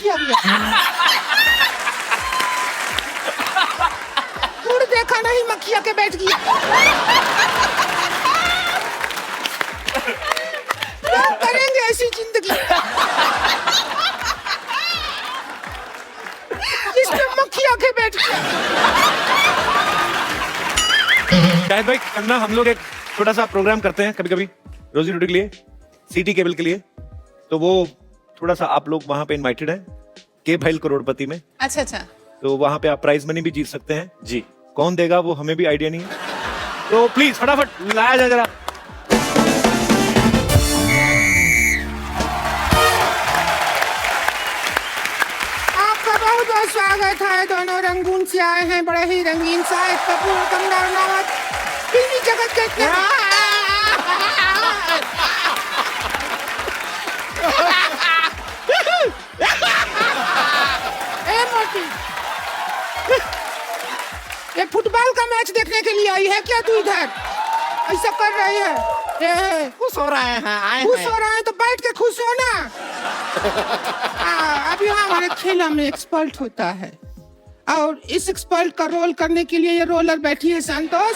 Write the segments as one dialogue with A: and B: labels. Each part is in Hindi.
A: मक्खिया गया। मुड़ देखा नहीं, मक्खिया के बैठ गया। क्या करेंगे ऐसी जिंदगी जिसमें मक्खिया के बैठ गया।
B: शाहिद भाई, कंगना, हम लोग एक छोटा सा प्रोग्राम करते हैं कभी कभी रोजी रोटी के लिए, सिटी केबल के लिए। तो वो थोड़ा सा आप लोग वहां पे इनवाइटेड हैं के भाई करोड़पति में।
C: अच्छा अच्छा।
B: तो वहां पे आप प्राइज मनी भी जीत सकते हैं जी। कौन देगा वो हमें भी आइडिया नहीं है, तो प्लीज फटाफट लाया जाए जरा।
A: आपका बहुत बहुत स्वागत है। दोनों रंगून से आए हैं, बड़े ही रंगीन शाहिद कपूर, कंगना रनावत, फिल्मी जगत के इतने ए मोटी, ये फुटबॉल का मैच देखने के लिए आई है क्या तू इधर? ऐसा कर रही है?
D: खुश हो रहे हैं, आए
A: खुश
D: हैं।
A: हो रहे हैं तो बैठ के खुश हो ना। अभी हमारे खेल में एक्सपर्ट होता है, और इस एक्सपर्ट का रोल करने के लिए ये रोलर बैठी है संतोष।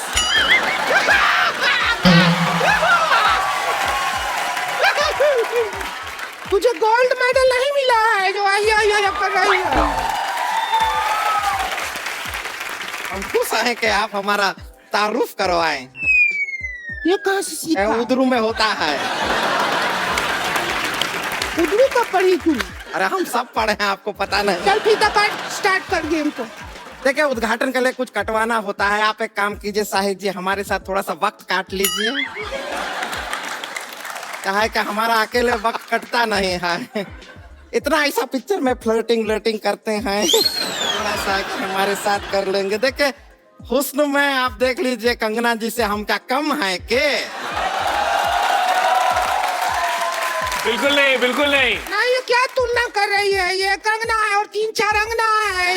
A: तुझे गोल्ड मेडल नहीं मिला है जो आई कर रही है।
D: हम खुश हैं कि आप हमारा तारुफ करवाएं।
A: ये कहाँ से सीखा?
D: उधरू में होता है।
A: उधरू का पढ़ी तू?
D: अरे हम सब पढ़े हैं, आपको पता नहीं।
A: चल फीता काट, स्टार्ट कर गेम को।
D: देखिए, उद्घाटन के लिए कुछ कटवाना होता है। आप एक काम कीजिए साहिद जी, हमारे साथ थोड़ा सा वक्त काट लीजिए। कहा है कि हमारा अकेले वक्त कटता नहीं है। इतना ऐसा पिक्चर में फ्लर्टिंग करते हैं, थोड़ा सा हमारे साथ कर लेंगे। देखिए, हुस्न में आप देख लीजिए कंगना जी से हम क्या कम है के?
B: बिल्कुल नहीं, बिल्कुल नहीं।
A: ना, ये क्या तुलना कर रही है? ये कंगना है और 3-4 अंगना है।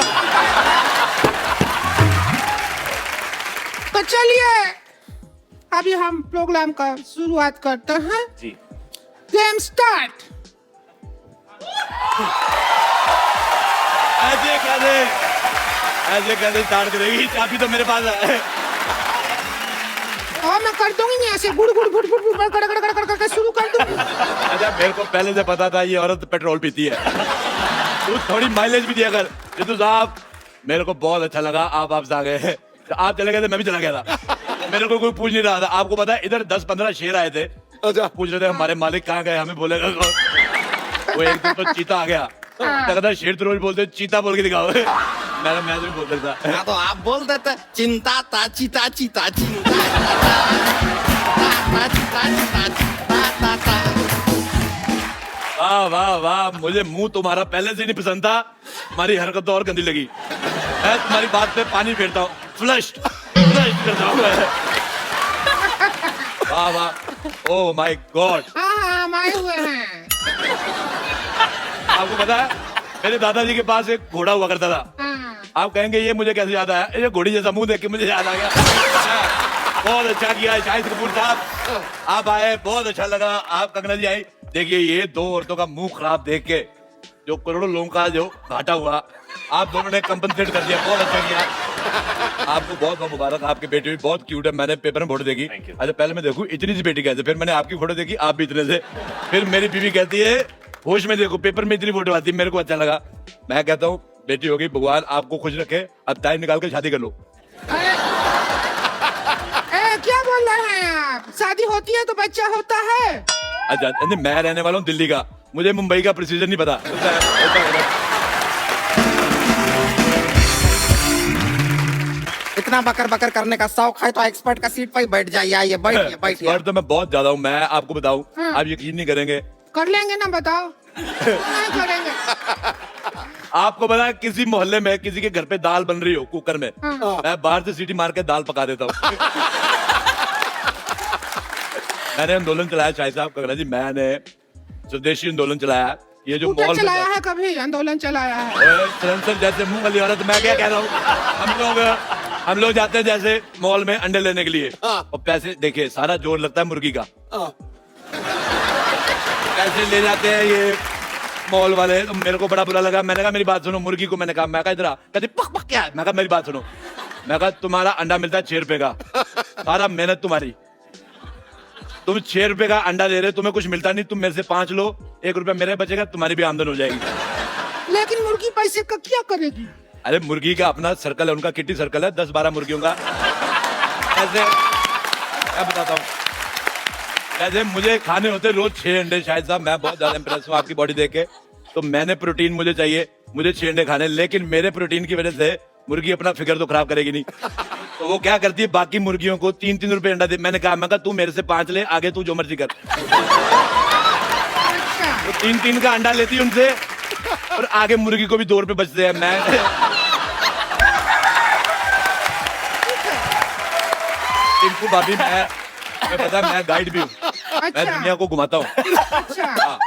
A: तो चलिए अभी हम प्रोग्राम का शुरुआत करते हैं
B: जी।
A: Game start.
B: ऐसे कैसे स्टार्ट करेगी? चाबी तो मेरे पास है।
A: और मैं कर दूंगी ऐसे गुड़ कर शुरू कर दूंगी।
B: अच्छा, मेरे को पहले से पता था ये औरत पेट्रोल पीती है। तू थोड़ी माइलेज भी दिया कर। जितू साहब, मेरे को बहुत अच्छा लगा आप आपसे आ गए। तो आप चले गए थे, मैं भी चला गया था। मेरे को कोई पूछ नहीं रहा था। आपको पता है इधर 10-15 शेर आए थे। अच्छा, पूछ रहे थे हमारे मालिक कहाँ गए, हमें बोलेगा। वो एक दिन तो चीता आ गया, कहता शेर तो रोज बोलते, चीता बोल के दिखाओ। मैं तो बोल सकता।
D: हाँ, तो आप बोल देते चिंता ता चीता चीता चिंता।
B: वाह वाह वाह, मुझे मुंह तुम्हारा पहले से नहीं पसंद था। तुम्हारी हरकत तो और गंदी लगी। मैं तुम्हारी बात पे पानी फेरता हूँ, फ्लश करता हूँ। वाह वाह, ओह माय गॉड।
A: हाँ, हम आए हुए हैं।
B: आपको पता है मेरे दादाजी के पास एक घोड़ा हुआ करता था।
A: हाँ।
B: आप कहेंगे ये मुझे कैसे याद आया? ये घोड़ी जैसा मुंह देख के मुझे याद आ गया। बहुत अच्छा किया शाहिद कपूर साहब, आप आए, बहुत अच्छा लगा। आप कंगना जी आई। देखिए, ये दो औरतों का मुंह खराब देख के जो करोड़ों लोगों का जो घाटा हुआ, आप दोनों ने कंपनसेट कर दिया। बहुत अच्छा किया। आपको बहुत बहुत मुबारक। आपकी बेटी भी बहुत क्यूट है। मैंने पेपर में फोटो देखी। अच्छा, पहले मैं देखूं इतनी सी बेटी कैसे, फिर मैंने आपकी फोटो देखी, आप भी इतने से। फिर मेरी बीवी कहती है होश में देखो, पेपर में इतनी फोटो आती है। मेरे को अच्छा लगा। मैं कहता हूँ बेटी होगी, भगवान आपको खुश रखे। अब टाइम निकाल के शादी कर लो।
A: क्या बोल रहे हैं आप? शादी होती है तो बच्चा होता है।
B: अच्छा, मैं रहने वाला हूँ दिल्ली का, मुझे मुंबई का प्रोसीजर नहीं पता।
D: इतना बकर करने का शौक है तो एक्सपर्ट का सीट पर ही बैठ जाइए। आइए, बैठिए बैठिए।
B: एक्सपर्ट तो मैं बहुत ज्यादा हूँ। मैं आपको बताऊँ, आप यकीन नहीं करेंगे।
A: कर लेंगे ना, बताओ। नहीं करेंगे।
B: आपको पता है किसी मोहल्ले में किसी के घर पे दाल बन रही हो कुकर में, मैं बाहर से सीटी मार के दाल पका देता हूँ। मैंने आंदोलन चलाया शाहिद साहब, कंगना जी, मैंने स्वदेशी आंदोलन चलाया। ये जो मॉल
A: चलाया है, कभी आंदोलन चलाया है?
B: सर जैसे मुंह वाली औरत, मैं क्या कह रहा हूँ, हम लोग जाते हैं जैसे मॉल में अंडे लेने के लिए, और पैसे देखिए सारा जोर लगता है मुर्गी का। पैसे ले जाते हैं, ये मॉल वाले तो मेरे को बड़ा बुरा लगा। मैंने कहा मेरी बात सुनो, मुर्गी को मैंने कहा, मैं कहा इधर आ, कहती पक पक क्या है? मैं कहा मेरी बात सुनो, मैं कहा तुम्हारा अंडा मिलता है 6 रुपए का, सारा मेहनत तुम्हारी, तुम 6 रुपए का अंडा दे रहे, तुम्हें कुछ मिलता नहीं, तुम मेरे से 5 लो, 1 रुपया मेरे बचेगा, तुम्हारी भी आमदन हो जाएगी।
A: लेकिन मुर्गी पैसे का क्या करेगी?
B: अरे मुर्गी का अपना सर्कल है, उनका किटी सर्कल है, 10-12 मुर्गियों का। ऐसे मैं बताता हूँ, ऐसे मुझे खाने होते रोज 6 अंडे। शायद साहब मैं बहुत ज्यादा इंप्रेस हूँ आपकी बॉडी देख के, तो मैंने प्रोटीन मुझे चाहिए, मुझे 6 अंडे खाने, लेकिन मेरे प्रोटीन की वजह से मुर्गी अपना फिगर तो खराब करेगी नहीं, तो वो क्या करती है बाकी मुर्गियों को 3-3 रुपए अंडा दे। मैंने कहा तू मेरे से 5 ले, आगे तू जो मर्जी कर। तो 3-3 का अंडा लेती है उनसे, और आगे मुर्गी को भी 2 रुपए बचते हैं। टिंकू भाभी मैं पता है, मैं गाइड भी हूँ, मैं दुनिया को घुमाता हूँ।
A: अच्छा,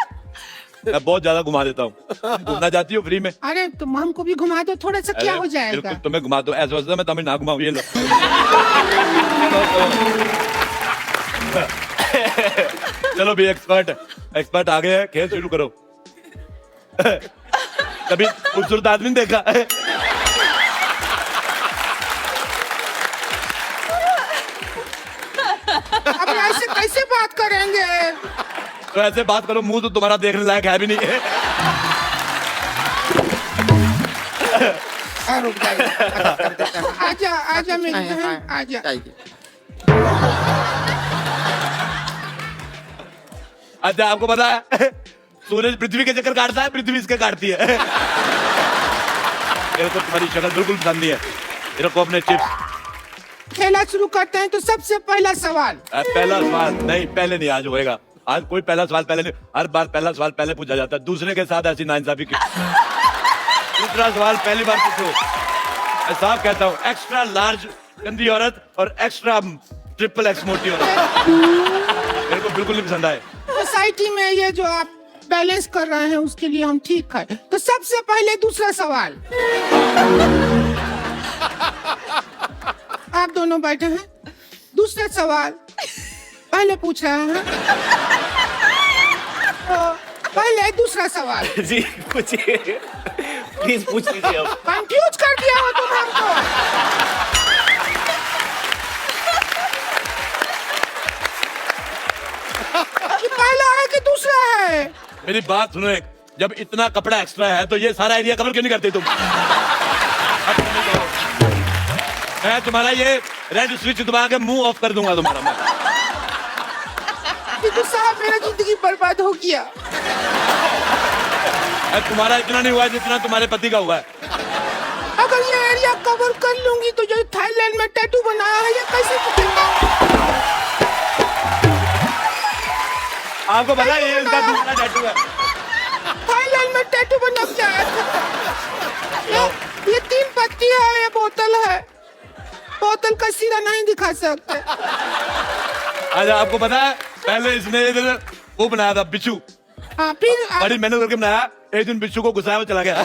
B: मैं बहुत ज्यादा घुमा देता हूँ। घूमना चाहती हूँ फ्री में?
A: अरे तुम हमको भी घुमा दो थोड़ा सा, क्या हो जाएगा?
B: बिल्कुल तुम्हें घुमा दो, ऐसा सोचता मैं तुम्हें ना घुमाऊँ। ये लो। चलो भी एक्सपर्ट आ गए हैं, खेल शुरू करो। कभी खूबसूरत आदमी नहीं देखा?
A: अब ऐसे कैसे बात करेंगे?
B: तो ऐसे बात करो, मुंह तो तुम्हारा देखने लायक है भी नहीं है।
D: रुक जाइए, कर देते हैं।
A: आजा आजा मेरी बहन, आजा।
B: अच्छा आपको पता है सूरज पृथ्वी के चक्कर काटता है, पृथ्वी इसके काटती है। मेरे को तुम्हारी शक्ल बिल्कुल पसंद नहीं है। मेरे को अपने चिप्स।
A: खेला शुरू करते हैं, तो सबसे पहला सवाल।
B: पहला सवाल नहीं, पहले नहीं, आज होएगा। आज कोई पहला सवाल पहले नहीं, हर बार पहला सवाल पहले पूछा जाता है, दूसरे के साथ ऐसी नाइंसाफी क्यों? दूसरा सवाल पहली बार पूछो। मैं साफ कहता हूँ, एक्स्ट्रा लार्ज गंदी औरत और एक्स्ट्रा ट्रिपल एक्स मोटी औरत मेरे को बिल्कुल नहीं पसंद आए।
A: सोसाइटी में ये जो आप बैलेंस कर रहे हैं उसके लिए हम ठीक है। तो सबसे पहले दूसरा सवाल, आप दोनों बैठे हैं, दूसरा सवाल पहले पूछ रहे हैं, तो पहले दूसरा सवाल।
C: जी पूछिए, प्लीज पूछ लीजिए। अब
A: कंफ्यूज कर दिया हो तुम हमको। ये पहला है कि दूसरा है?
B: मेरी बात सुनो, एक जब इतना कपड़ा एक्स्ट्रा है तो ये सारा एरिया कवर क्यों नहीं करते तुम? मैं तुम्हारा ये रेड स्विच दबा के मुंह ऑफ कर दूंगा तुम्हारा मैं।
A: तो साहब मेरा जिंदगी बर्बाद हो गया।
B: तुम्हारा इतना नहीं हुआ जितना तुम्हारे पति का हुआ है।
A: अगर ये एरिया कवर कर लूंगी तो जो थाईलैंड में टैटू बनाया है ये कैसे?
B: आपको पता है ये इसका दूसरा टैटू है।
A: थाईलैंड में टैटू बना क्या है? ये 3 पत्ती है, ये बोतल है, बोतल का सिरा नहीं दिखा सकते।
B: अच्छा आपको पता है पहले इसने इधर वो बनाया था बिच्छू,
A: हाँ फिर
B: बड़ी मेहनत करके बनाया, एक दिन बिच्छू को गुस्साया वो चला गया।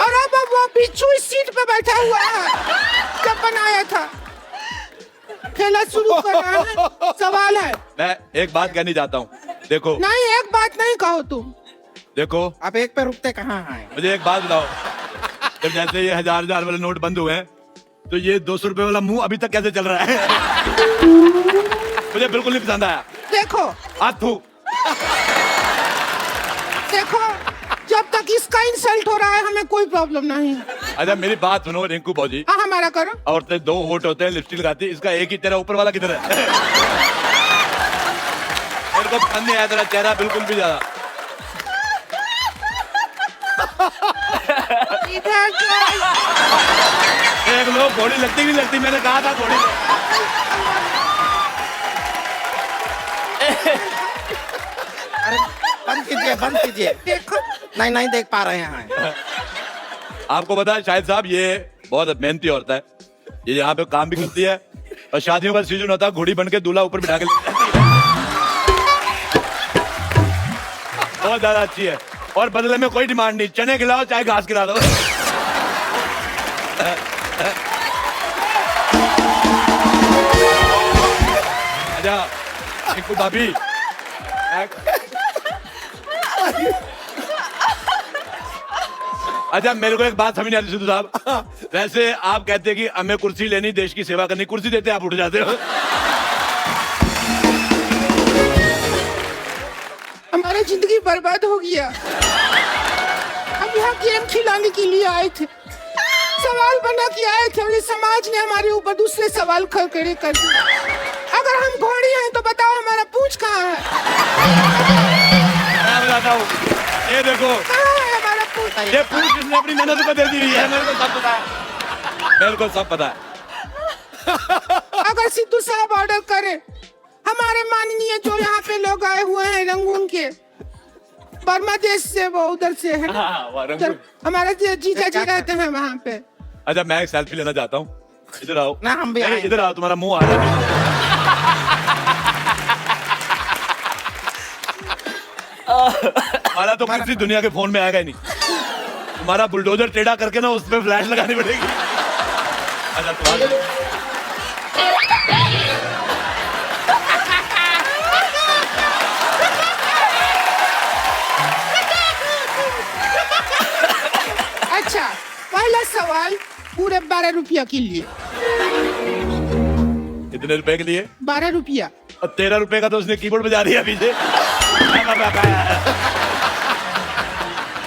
B: और अब
A: वो बिच्छू इस सीट पे बैठा हुआ है जब बनाया था। खेला शुरू कर रहे हैं, सवाल है।
B: मैं एक बात कहनी चाहता हूँ, देखो।
A: नहीं एक बात नहीं कहो तुम।
B: देखो
D: आप एक पे रुकते कहाँ हैं?
B: मुझे एक बात बताओ, जब जैसे ये 1000 वाले नोट बंद हुए हैं तो ये 200 रुपए वाला मुंह अभी तक कैसे चल रहा है? मुझे बिल्कुल नहीं पसंद आया।
A: देखो
B: हाथ थू।
A: देखो, जब तक इसका इंसल्ट हो रहा है हमें कोई प्रॉब्लम नहीं है।
B: अच्छा मेरी बात सुनो रिंकू भौजी।
A: हाँ हमारा करो।
B: औरतें 2 होठ होते हैं, लिपस्टिक लगाती है, इसका एक ही तेरा ऊपर वाला किधर है? मेरे को पसंद नहीं आया तेरा चेहरा बिल्कुल भी ज्यादा।
A: इधर
B: देख लो घोड़ी लगती नहीं लगती, मैंने कहा था घोड़ी।
D: अरे बंद कीजिए।
A: देखो
D: नहीं देख पा रहे हैं।
B: आपको पता है शाहिद साहब ये बहुत मेहनती औरत है, ये यहाँ पे काम भी करती है और शादियों का सीजन होता है घोड़ी बन के दूल्हा ऊपर बिठा के ले जाती है। बहुत ज्यादा अच्छी है और बदले में कोई डिमांड नहीं, चने खिलाओ चाहे घास खिला दो। अच्छा एक भाभी अच्छा मेरे को एक बात समझ नहीं आती सिद्धू साहब, वैसे आप कहते हैं कि हमें कुर्सी लेनी, देश की सेवा करनी, कुर्सी देते आप उठ जाते हो।
A: हमारा जिंदगी बर्बाद हो गया। हम यहाँ गेम खिलाने के लिए आए थे, सवाल बना के आए थे और इस समाज ने हमारे ऊपर दूसरे सवाल खड़े कर दिए। अगर हम घोड़ी हैं तो बताओ हमारा पूंछ कहाँ है?
B: मैं बताता हूँ, ये देखो
A: कहाँ है हमारा पूंछ?
B: ये पूंछ किसने अपनी ननद को दे दी है, मेरे को सब पता है, मेरे को सब पता है।
A: अगर सिद्धू साहब ऑर्डर करे, हमारे माननीय जो यहाँ पे लोग आए हुए हैं रंगून के, बर्मा देश से, वो उधर से है ना, उधर हमारे जीजा जी रहते हैं वहाँ पे।
B: अच्छा मैं एक सेल्फी लेना चाहता हूँ, इधर आओ
D: ना हम भी आए।
B: इधर आओ, तुम्हारा मुंह आ रहा है। हमारा तो किसी दुनिया के फोन में आएगा ही नहीं, तुम्हारा बुलडोजर टेढ़ा करके ना उस पे फ्लैश लगानी पड़ेगी। अच्छा तुम्हारा
A: अच्छा पहला सवाल पूरे 12 रुपया के लिए।
B: कितने रुपए के लिए?
A: 12 रुपया।
B: और 13 रुपए का तो उसने कीबोर्ड बजा दिया पीछे।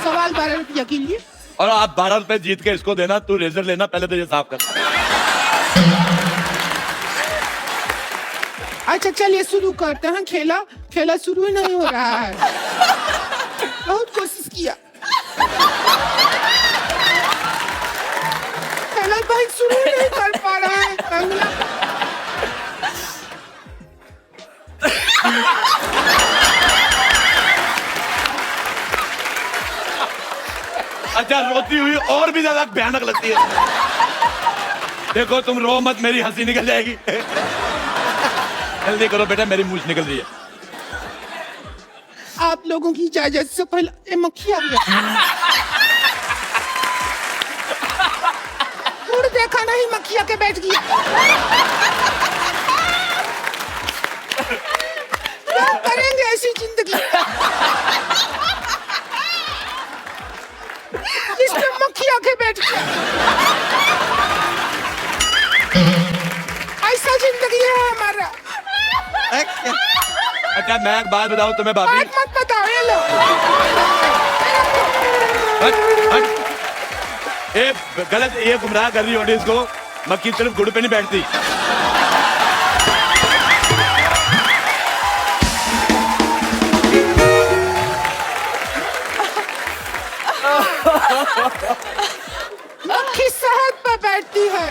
A: सवाल 12 रुपया के लिए।
B: और आप 12 रुपए जीत के इसको देना, तू रेजर लेना, पहले तो ये साफ कर।
A: अच्छा चलिए शुरू करते हैं खेला। खेला शुरू ही नहीं हो रहा है, बहुत कोशिश किया, खेला भाई शुरू ही नहीं कर पा रहा है। अगला
B: अच्छा रोती हुई और भी ज्यादा भयानक लगती है। देखो तुम रो मत, मेरी हंसी निकल जाएगी। जल्दी करो बेटा, मेरी मूंछ निकल रही है।
A: आप लोगों की इजाजत से पहले ये मक्खी आ गया। उड़ देखा नहीं, मक्खी आके बैठ गया। क्या करेंगे ऐसी जिंदगी जिसमें मक्खी आके बैठ गया? ऐसा जिंदगी है हमारा।
B: अच्छा मैं एक बात बताऊं तुम्हें भाभी,
A: बात मत बताओ ये लो।
B: हट, हट। ये गलत, ये गुमराह कर रही ऑडियंस को। मक्खी सिर्फ गुड़ पे नहीं बैठती।
A: मक्खी शहद पे बैठती है।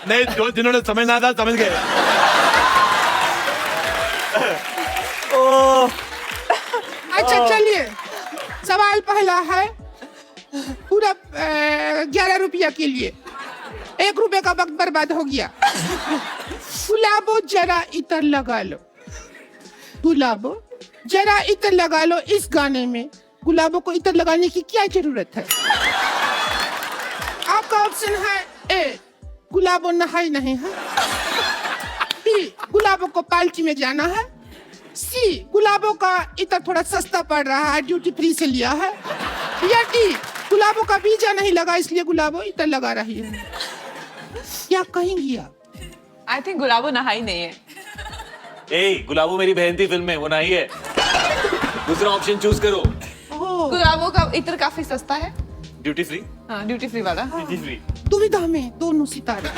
B: नहीं, जो जिन्होंने समझना था समझ गए।
A: अच्छा चलिए, सवाल पहला है पूरा 11 रुपया के लिए। 1 रुपए का वक्त बर्बाद हो गया। गुलाबो जरा इतर लगा लो, गुलाबो जरा इतर लगा लो। इस गाने में गुलाबों को इतर लगाने की क्या जरूरत है? आपका ऑप्शन है ए, गुलाबो नहाई नहीं है, बी, गुलाबों को पालकी में जाना है, सी, गुलाबों का इतर थोड़ा सस्ता पड़ रहा है, ड्यूटी फ्री से लिया है, या डी, गुलाबों का बीजा नहीं लगा इसलिए गुलाबो इतर लगा रही है। क्या कहेंगी आप?
E: आई थिंक गुलाबो नहाई नहीं है।
C: ए गुलाबो मेरी बहन थी फिल्म में, वो नहीं है। दूसरा ऑप्शन चूज करो।
A: ओह,
E: गुलाबो का इत्र काफी सस्ता है।
C: Duty free.
E: हाँ ड्यूटी फ्री वाला।
C: Duty free.
A: दुविधा में दोनों सितारे।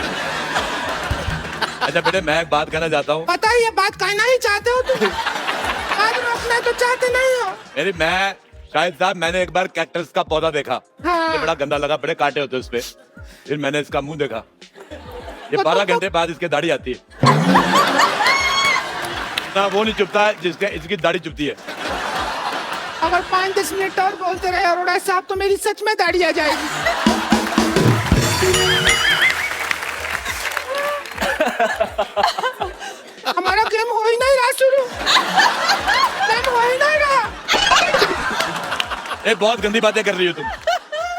B: अच्छा बेटे मैं एक बात कहना चाहता हूँ।
A: पता है ये बात कहना ही चाहते हो तुम, बात रोकना तो चाहते नहीं हो।
B: मेरी मैं शाहिद साहब, मैंने एक बार कैक्टस का पौधा देखा।
A: हाँ।
B: ये बड़ा गंदा लगा, बड़े कांटे होते उस पे। फिर मैंने इसका मुंह देखा, ये 12 घंटे बाद इसके दाढ़ी आती है ना, वो नहीं चुपता है जिसके इसकी दाढ़ी चुपती है।
A: अगर 5-10 मिनट और बोलते रहे अरोड़ा साहब तो मेरी सच में दाढ़ी आ जाएगी। हमारा गेम हो ही नहीं रहा शुरू, गेम हो ही नहीं रहा।
B: ये बहुत गंदी बातें कर रही हो तुम।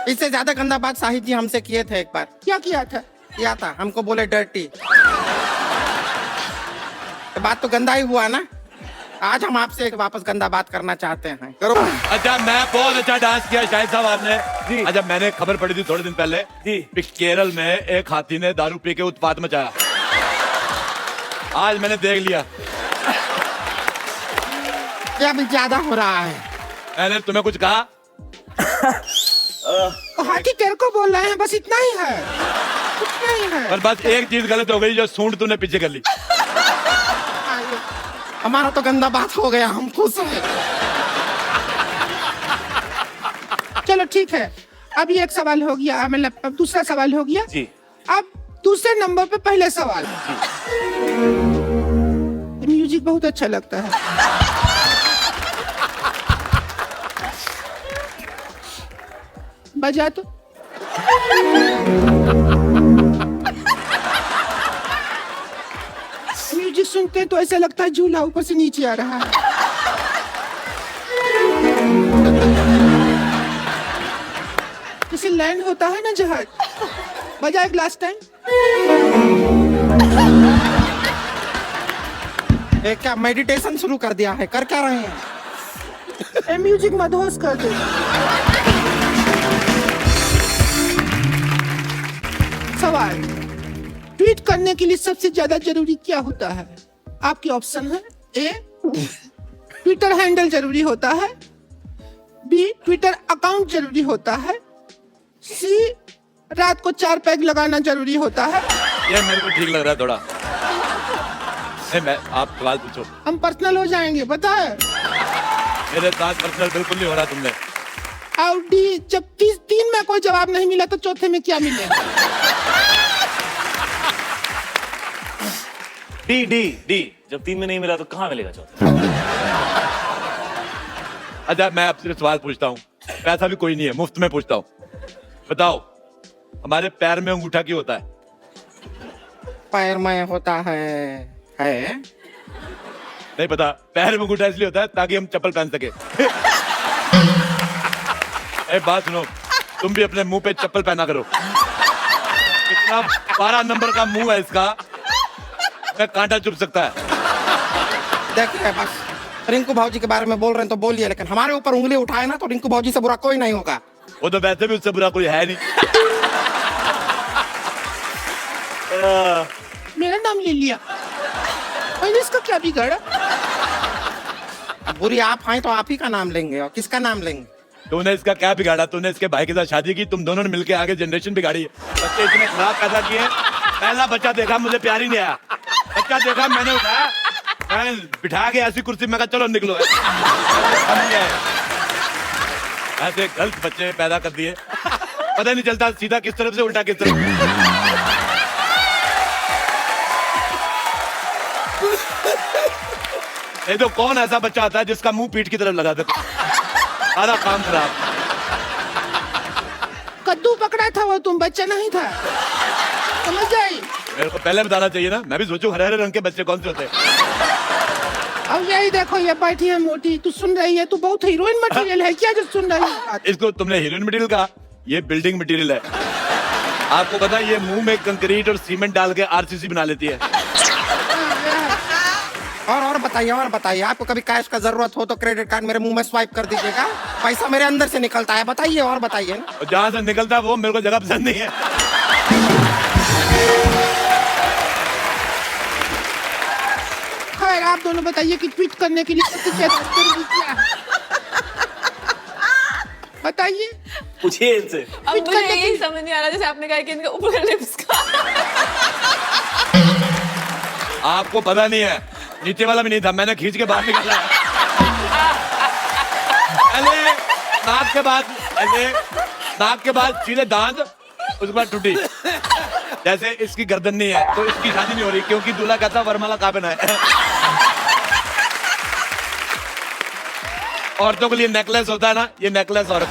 D: इससे ज्यादा गंदा बात शाहिद जी हमसे किए थे एक बार।
A: क्या किया था?
D: किया था, हमको बोले डर्टी। बात तो गंदा ही हुआ ना। आज हम आपसे एक वापस गंदा बात करना चाहते हैं। करो।
B: अच्छा, मैं बहुत अच्छा डांस किया शाहिद साहब आपने। अच्छा, मैंने खबर पड़ी थी थोड़े दिन पहले
C: जी।
B: कि केरल में एक हाथी ने दारू पी के उत्पात मचाया। आज मैंने देख लिया।
D: ये अभी ज्यादा हो रहा है।
B: मैंने तुम्हें कुछ कहा?
A: हाथी तेरे को बोल रहे हैं, बस इतना ही है, इतना ही है।
B: पर बस एक चीज गलत हो गई, जो सूंड तूने पीछे कर ली।
D: हमारा तो गंदा बात हो गया, हम खुश हैं।
A: चलो ठीक है, अब ये एक सवाल हो गया, मतलब अब दूसरा सवाल हो गया।
C: जी।
A: अब दूसरे नंबर पे पहले सवाल। म्यूजिक बहुत अच्छा लगता है। बजा तो। म्यूजिक सुनते हैं तो ऐसा लगता है झूला ऊपर से नीचे आ रहा है। जैसे लैंड होता है ना जहाज। बजा एक लास्ट टाइम।
D: ये क्या मेडिटेशन शुरू कर दिया है? कर क्या रहे हैं?
A: म्यूजिक मदहोश कर दे। सवाल, ट्वीट करने के लिए सबसे ज्यादा जरूरी क्या होता है? आपके ऑप्शन है। ए, ट्विटर हैंडल जरूरी होता है। बी, ट्विटर अकाउंट जरूरी होता है। सी, रात को 4 पैग लगाना जरूरी होता है।
B: ये मेरे को ठीक लग रहा है थोड़ा। मैं आप सवाल पूछो।
A: हम पर्सनल हो जाएंगे, पता है।
B: मेरे साथ पर्सनल बिल्कुल नहीं हो रहा तुमने।
A: और डी, जब 3 में कोई जवाब नहीं मिला तो चौथे में क्या मिलेगा?
C: D D D. जब 3 में नहीं मिला तो कहाँ मिलेगा चौथा?
B: अच्छा, मैं आपसे सवाल पूछता हूँ, पैसा भी कोई नहीं है, मुफ्त में पूछता हूँ। बताओ, हमारे पैर में अंगूठा क्यों होता है?
D: पैर में होता है।
B: नहीं पता? पैर में अंगूठा इसलिए होता है ताकि हम चप्पल पहन सके। एक बात सुनो, तुम भी अपने मुंह पे चप्पल पहना करो। कितना 12 नंबर का मुंह है इसका, मैं कांटा चुभ सकता है।
D: देखिए, बस रिंकू भाजी के बारे में बोल रहे हैं तो बोलिए, लेकिन हमारे ऊपर उंगली उठाए ना तो रिंकू भाजी से बुरा कोई नहीं होगा।
B: वो तो वैसे भी उससे बुरा कोई है नहीं।
A: मेरा नाम ले लिया, मैंने इसका क्या बिगाड़ा?
D: बुरी आप हैं तो आप ही का नाम लेंगे, और किसका नाम लेंगे?
B: तूने इसका क्या बिगाड़ा? तूने इसके भाई के साथ शादी की, तुम दोनों ने मिलकर आगे जनरेशन बिगाड़ी है। बच्चे इतने खराब पैदा किए हैं। पहला बच्चा देखा, मुझे प्यार ही नहीं आया। बच्चा देखा, मैंने उठाया, मैं बिठा के ऐसी कुर्सी में कहा चलो निकलो। ऐसे गलत बच्चे पैदा कर दिए, पता नहीं चलता सीधा किस तरफ से उल्टा किस तरफ। ये तो कौन ऐसा बच्चा आता है जिसका मुंह पीठ की तरफ लगा देता? सारा काम खराब।
A: कद्दू पकड़ा था वो, तुम बच्चा नहीं था, समझ आई?
B: मेरे को पहले बताना चाहिए ना, मैं भी सोचूं हरे हरे रंग के बच्चे कौन से होते हैं।
A: अब यही देखो, ये बैठी है मोटी, तू सुन रही है? तू बहुत हीरोइन मटेरियल है क्या जो सुन रही है?
B: इसको तुमने हीरोइन मटेरियल कहा? ये बिल्डिंग मटेरियल है। आपको पता है ये मुंह में कंक्रीट और सीमेंट डाल के आरसीसी बना लेती है।
D: और बताइए, आपको कभी कैश का जरूरत हो तो क्रेडिट कार्ड मेरे मुंह में स्वाइप कर दीजिएगा, पैसा मेरे अंदर से निकलता है। बताइए, और बताइए ना।
B: और जहां से निकलता है वो मेरे को जगह पसंद नहीं है।
A: खैर, आप दोनों बताइए कि ट्वीट करने के लिए सबसे ज्यादा जरूरी क्या है? बताइए।
C: पूछिए इनसे।
E: अब मुझे यही समझ नहीं आ रहा, जैसे आपने कहा कि इनका ऊपर लिप्स का।
B: आपको पता नहीं है, नीचे वाला भी नहीं था, मैंने खींच के बाहर निकाला है। पहले नाक के बाद सीधे दांत, उसके बाद टूटी। जैसे इसकी गर्दन नहीं है तो इसकी शादी नहीं हो रही, क्योंकि दूल्हा कहता वरमाला कहाँ पहना है। औरतों के लिए नेकलेस होता है ना, ये नेकलेस औरत।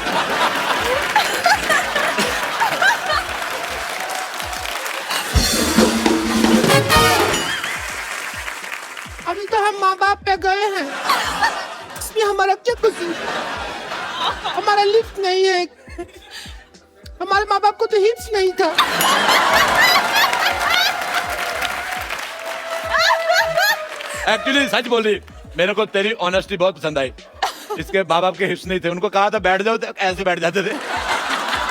A: अभी तो हम माँ बाप पे गए हैं, इसमें हमारा क्या कसूर? हमारा लिफ्ट नहीं है, हमारे माँ बाप को तो हिप्स नहीं था।
B: एक्चुअली सच बोल रही, मेरे को तेरी ऑनेस्टी बहुत पसंद आई। इसके माँ बाप के हिप्स नहीं थे, उनको कहा था बैठ जाओ तो ऐसे बैठ जाते थे,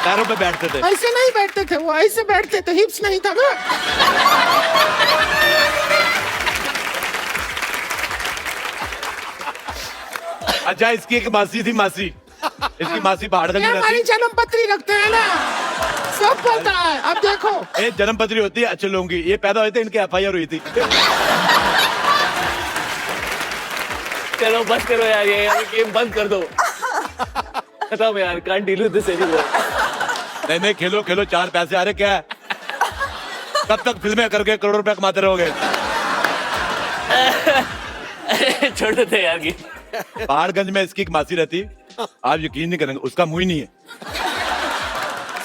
B: पैरों पे बैठते थे।
A: ऐसे नहीं बैठते थे, वो ऐसे बैठते थे, हिप्स नहीं था ना।
B: अच्छा, इसकी एक मासी थी, मासी, इसकी मासी पहाड़गंज
A: ये
B: में
A: हमारी
B: रहती।
A: जन्म पत्री रखते हैं ना, सब पता है। अब देखो,
B: ये जन्म पत्री होती है अच्छे लोगों की, ये पैदा हुए थे, इनकी FIR हुई थी।
C: चलो बस करो यार, ये गेम बंद कर दो। खत्म यार, can't deal with this anymore.
B: नहीं, खेलो खेलो, 4 पैसे आ रहे, क्या है? कब तक फिल्में करके करोड़ रुपए कमाते रहोगे?
C: छोड़ देते यार गेम।
B: पहाड़गंज में इसकी एक मासी रहती, आप यकीन नहीं करेंगे, उसका मुंह ही नहीं है।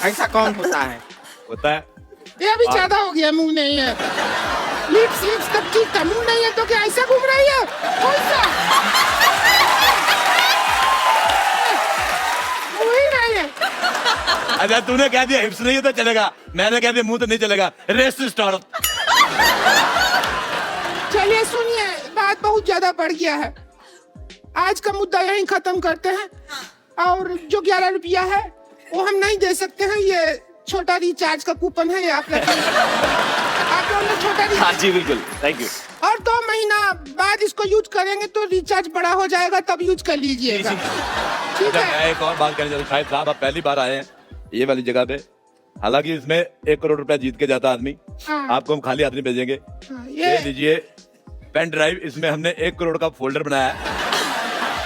D: ऐसा कौन होता है?
B: होता है।
A: ये अभी ज्यादा हो गया, मुंह नहीं है। लिप्स लिप्स तक ठीक था, मुंह नहीं है तो क्या ऐसा घूम रही है? कौन सा मुंह ही नहीं है?
B: अच्छा, तूने कह दिया हिप्स नहीं है तो चलेगा, मैंने कह दिया मुंह तो नहीं चलेगा। Race start.
A: चलिए सुनिए, बात बहुत ज्यादा बढ़ गया है, आज का मुद्दा यहीं खत्म करते हैं। और जो 11 रुपया है वो हम नहीं दे सकते हैं, ये छोटा रिचार्ज का कूपन है, ये आप रखिए। आप लोगों ने छोटा
C: हाँ
A: रिचार्ज,
C: जी बिल्कुल, थैंक यू।
A: और 2 महीना बाद इसको यूज करेंगे तो रिचार्ज बड़ा हो जाएगा, तब यूज कर लीजिएगा, ठीक
B: अच्छा,
A: है?
B: मैं एक और बात कहना चाहता हूँ, शायद साहब आप पहली बार आए हैं ये वाली जगह पे, हालांकि इसमें 1 करोड़ रुपया जीत के जाता आदमी,
A: हाँ।
B: आपको हम खाली हाथ नहीं भेजेंगे।
A: हाँ,
B: ये
A: ये
B: लीजिए पेन ड्राइव, इसमें हमने 1 करोड़ का फोल्डर बनाया है,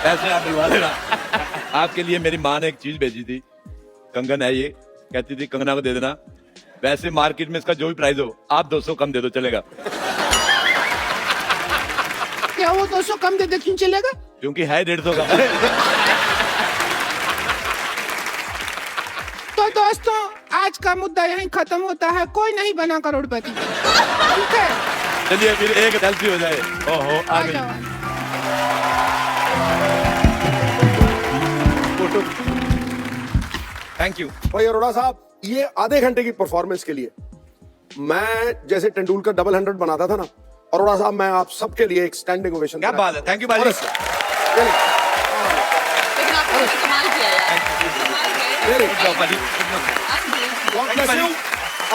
B: पैसे आप मिलवा लेना। आपके लिए मेरी माँ ने एक चीज भेजी थी, कंगन है ये, कहती थी कंगना को दे देना, वैसे मार्केट में इसका जो भी प्राइस हो आप 200 कम दे दो, चलेगा?
A: क्या वो 200 कम दे दे, क्यों चलेगा?
B: क्योंकि है 150 का।
A: तो दोस्तों, आज का मुद्दा यहीं खत्म होता है, कोई नहीं बना करोड़पति, ठीक है?
B: चलिए फिर एक सेल्फी हो जाए। ओहो, आ
A: आ
B: गई
A: जाओ।
B: फोटो। Thank you.
F: भाई अरोड़ा साहब, ये आधे घंटे की परफॉर्मेंस के लिए मैं जैसे तेंदुलकर डबल 100 बनाता था ना, अरोड़ा साहब मैं आप सबके लिए एक स्टैंडिंग ओवेशन।
B: क्या बात है, थैंक यू भाई।
E: लेकिन आपने कमाल किया यार, कमाल किया।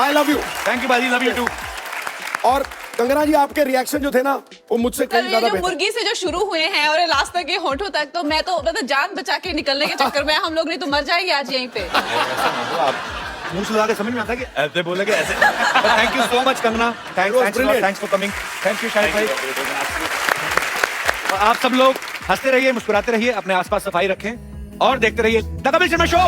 F: I love you.
B: Thank you भाई, लव यू टू।
F: और कंगना जी, आपके रिएक्शन जो थे ना वो मुझसे
E: सर
F: कहीं
E: ये
F: ज्यादा
E: जो
F: बेहतर।
E: मुर्गी से जो शुरू हुए हैं और लास्ट तक ये होठों तक, तो मैं तो मतलब जान बचा के निकलने के चक्कर में हम लोग नहीं तो मर जाएंगे आज यहीं पे।
B: आप मुंह सुधा के समझ में आता है कि ऐसे बोलेंगे ऐसे। Thank you so much Kangana, thanks for coming. Thank you Shahid भाई। और आप सब लोग हंसते रहिए, मुस्कुराते रहिए, अपने आसपास सफाई रखें और देखते रहिए द कपिल शर्मा शो।